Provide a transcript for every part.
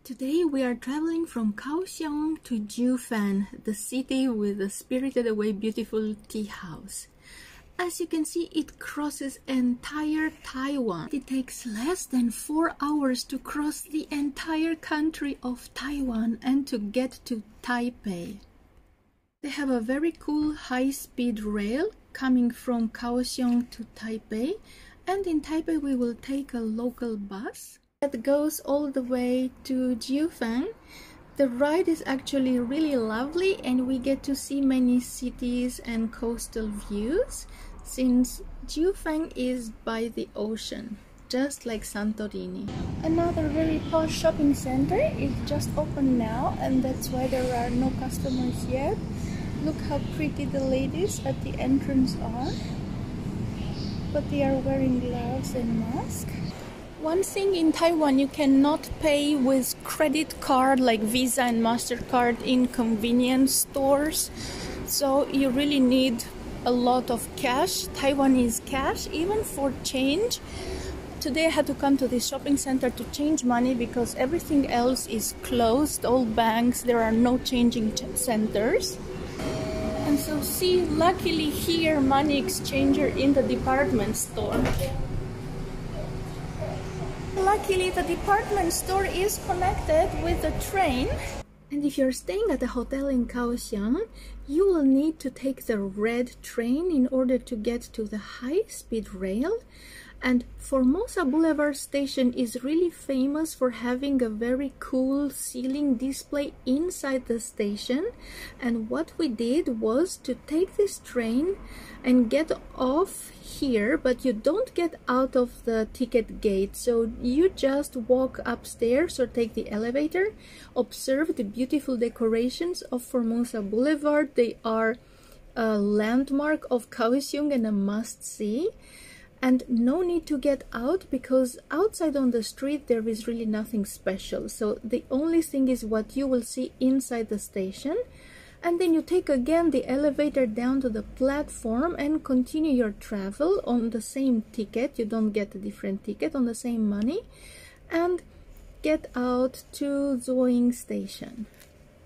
Today we are traveling from Kaohsiung to Jiufen, the city with the spirited away beautiful tea house. As you can see, it crosses entire Taiwan. It takes less than 4 hours to cross the entire country of Taiwan and to get to Taipei. They have a very cool high-speed rail coming from Kaohsiung to Taipei, and in Taipei we will take a local bus that goes all the way to Jiufen. The ride is actually really lovely and we get to see many cities and coastal views since Jiufen is by the ocean, just like Santorini. Another very posh shopping center is just open now and that's why there are no customers yet. Look how pretty the ladies at the entrance are, but they are wearing gloves and masks. One thing in Taiwan, you cannot pay with credit card like Visa and MasterCard in convenience stores. So you really need a lot of cash. Taiwan is cash, even for change. Today I had to come to this shopping center to change money because everything else is closed. All banks, there are no changing centers. And so see, luckily here, money exchanger in the department store. Luckily, the department store is connected with the train. And if you're staying at a hotel in Kaohsiung, you will need to take the red train in order to get to the high-speed rail. And Formosa Boulevard station is really famous for having a very cool ceiling display inside the station. And what we did was to take this train and get off here, but you don't get out of the ticket gate. So you just walk upstairs or take the elevator, observe the beautiful decorations of Formosa Boulevard. They are a landmark of Kaohsiung and a must-see. And no need to get out because outside on the street there is really nothing special. So the only thing is what you will see inside the station. And then you take again the elevator down to the platform and continue your travel on the same ticket. You don't get a different ticket, on the same money. And get out to Zoing Station.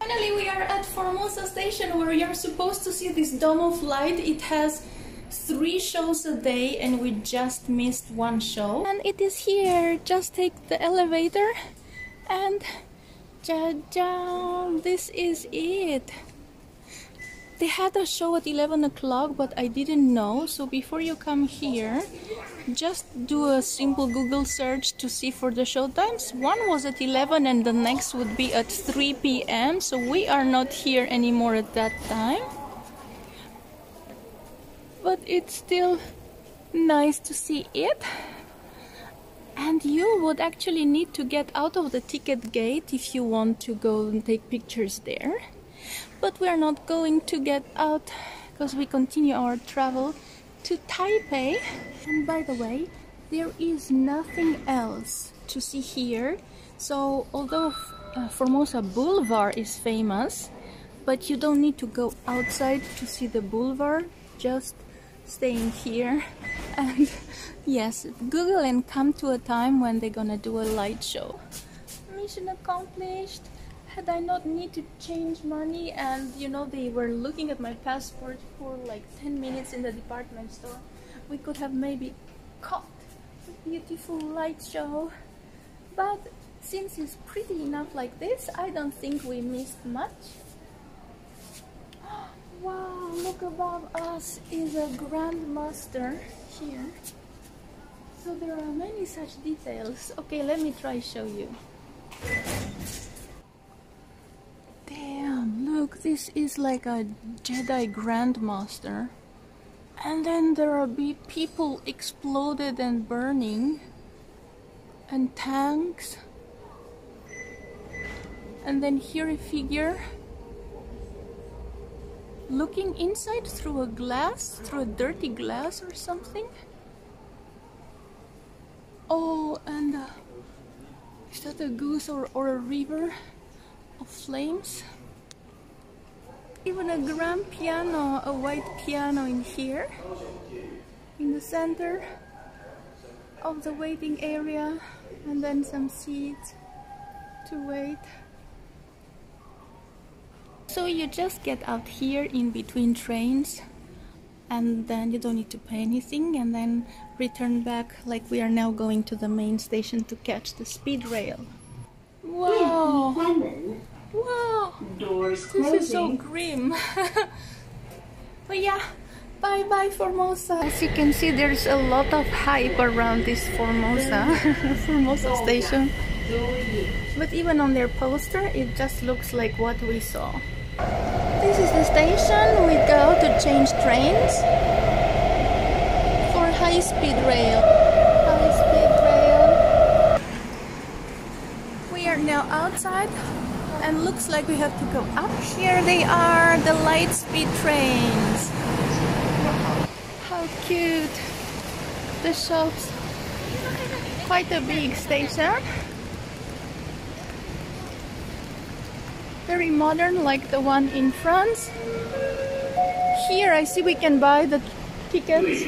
Finally we are at Formosa Station where you're supposed to see this Dome of Light. It has 3 shows a day and we just missed 1 show. And it is here. Just take the elevator and ja-ja, this is it. They had a show at 11 o'clock, but I didn't know. So before you come here, just do a simple Google search to see for the show times. One was at 11 and the next would be at 3 p.m. So we are not here anymore at that time. But it's still nice to see it. And you would actually need to get out of the ticket gate if you want to go and take pictures there. But we're not going to get out because we continue our travel to Taipei. And by the way, there is nothing else to see here. So although Formosa Boulevard is famous, but you don't need to go outside to see the boulevard, just staying here. And yes, Google and come to a time when they're gonna do a light show. Mission accomplished. Had I not need to change money, and you know they were looking at my passport for like 10 minutes in the department store, we could have maybe caught a beautiful light show. But since it's pretty enough like this, I don't think we missed much. Wow, look above us is a Grandmaster here. So there are many such details. Okay, let me try show you. Damn, look, this is like a Jedi Grandmaster. And then there are people exploded and burning. And tanks. And then here a figure looking inside through a glass, through a dirty glass or something. Oh, and is that a goose or a river of flames? Even a grand piano, a white piano in here, in the center of the waiting area, and then some seats. to wait. So you just get out here in between trains, and then you don't need to pay anything, and then return back like we are now going to the main station to catch the speed rail. Wow! Wow! Doors closing. This is so grim. But yeah, bye bye Formosa. As you can see, there's a lot of hype around this Formosa Formosa station. But even on their poster, it just looks like what we saw. This is the station we go to change trains for high-speed rail. High-speed rail. We are now outside and looks like we have to go up. Here they are, the light-speed trains. How cute. The shops. Quite a big station. Very modern, like the one in France. Here I see we can buy the tickets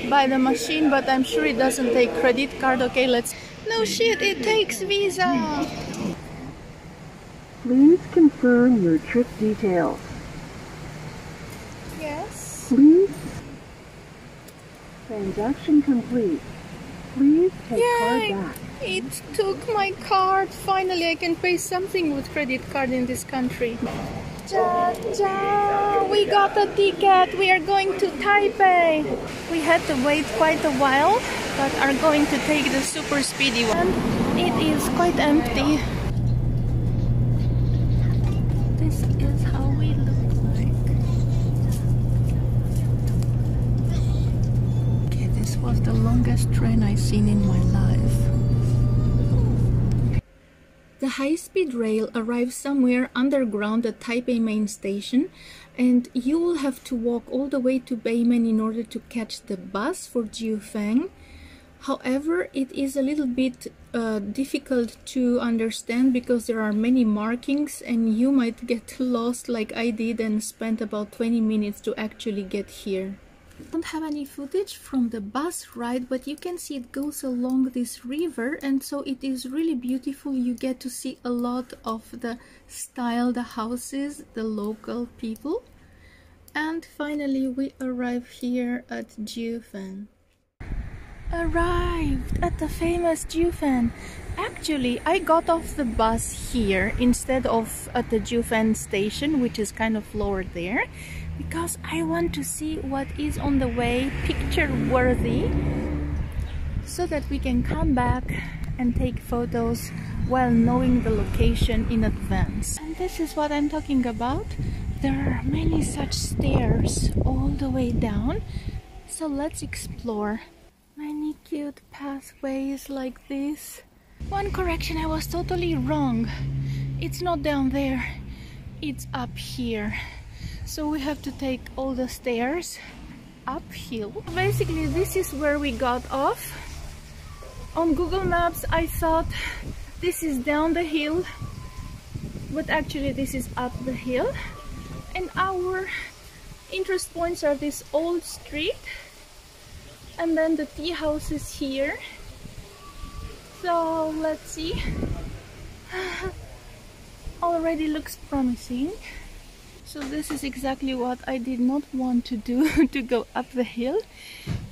by the machine, but I'm sure it doesn't take credit card. Okay, let's... No shit, it takes Visa! Please confirm your trip details. Yes. Please. Transaction complete. Please take card back. It took my card. Finally, I can pay something with credit card in this country. Ja, ja, we got a ticket. We are going to Taipei. We had to wait quite a while, but are going to take the super speedy one. It is quite empty. This is how we look like. Okay, this was the longest train I've seen in my life. The high-speed rail arrives somewhere underground at Taipei main station, and you will have to walk all the way to Beimen in order to catch the bus for Jiufeng. However, it is a little bit difficult to understand because there are many markings and you might get lost like I did and spent about 20 minutes to actually get here. I don't have any footage from the bus ride, but you can see it goes along this river, and so it is really beautiful. You get to see a lot of the style, the houses, the local people. And finally we arrive here at Jiufen. Arrived at the famous Jiufen. Actually, I got off the bus here instead of at the Jiufen station, which is kind of lower there, because I want to see what is on the way, picture worthy, so that we can come back and take photos while knowing the location in advance. And this is what I'm talking about. There are many such stairs all the way down, so let's explore. Many cute pathways like this. One correction, I was totally wrong. It's not down there, it's up here. So we have to take all the stairs uphill. Basically, this is where we got off. On Google Maps, I thought this is down the hill, but actually this is up the hill. And our interest points are this old street, and then the tea house is here. So let's see. Already looks promising. So this is exactly what I did not want to do, to go up the hill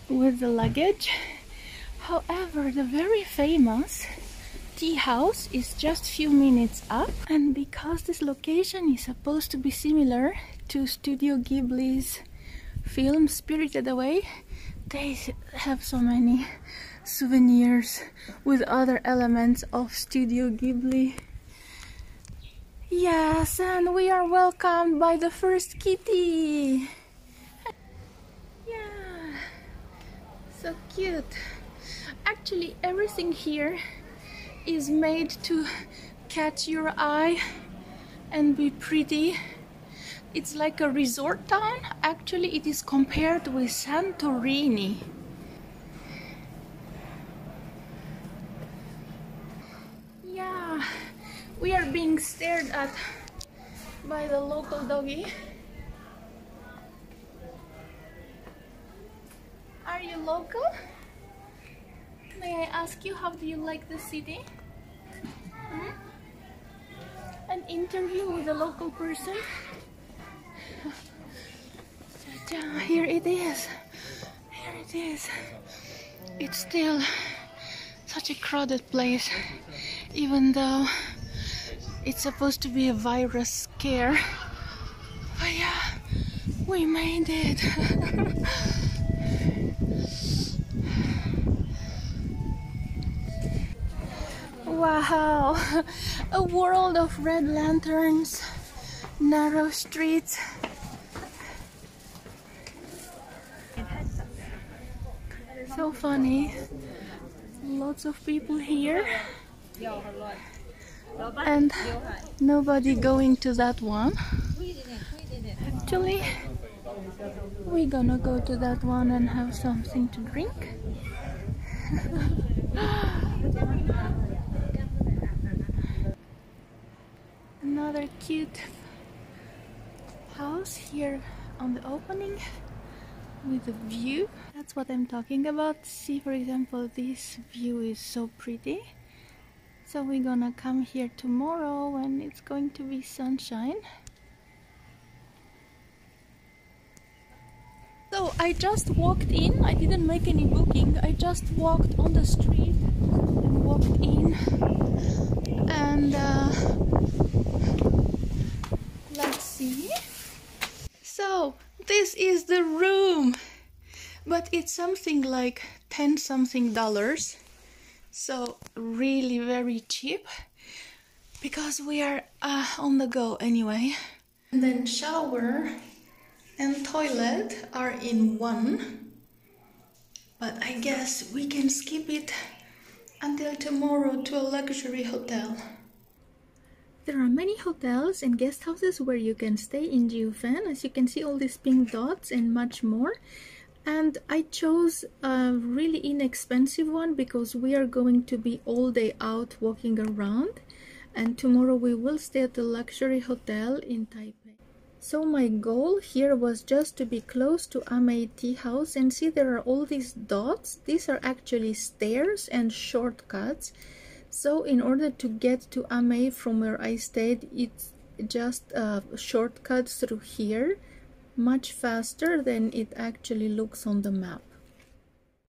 with the luggage. However, the very famous tea house is just a few minutes up, and because this location is supposed to be similar to Studio Ghibli's film Spirited Away, they have so many souvenirs with other elements of Studio Ghibli. Yes, and we are welcomed by the first kitty. Yeah, so cute. Actually, everything here is made to catch your eye and be pretty. It's like a resort town. Actually, it is compared with Santorini. Yeah, we are being stared at by the local doggy. Are you local? May I ask you, how do you like the city? An interview with a local person. Here it is. Here it is. It's still such a crowded place, even though it's supposed to be a virus scare. But yeah, we made it. Wow, a world of red lanterns, narrow streets. So funny. Lots of people here. And nobody going to that one. Actually, we're gonna go to that one and have something to drink. Another cute house here on the opening with a view. That's what I'm talking about. See, for example, this view is so pretty. So we're gonna come here tomorrow when it's going to be sunshine. So I just walked in. I didn't make any booking. I just walked on the street and walked in. And let's see. So this is the room, but it's something like $10 something. So really very cheap, because we are on the go anyway. And then shower and toilet are in one, but I guess we can skip it until tomorrow to a luxury hotel. There are many hotels and guest houses where you can stay in Jiufen. As you can see, all these pink dots and much more. And I chose a really inexpensive one because we are going to be all day out walking around. And tomorrow we will stay at a luxury hotel in Taipei. So my goal here was just to be close to Amei Tea House, and see, there are all these dots. These are actually stairs and shortcuts. So in order to get to Amei from where I stayed, it's just shortcuts through here, much faster than it actually looks on the map.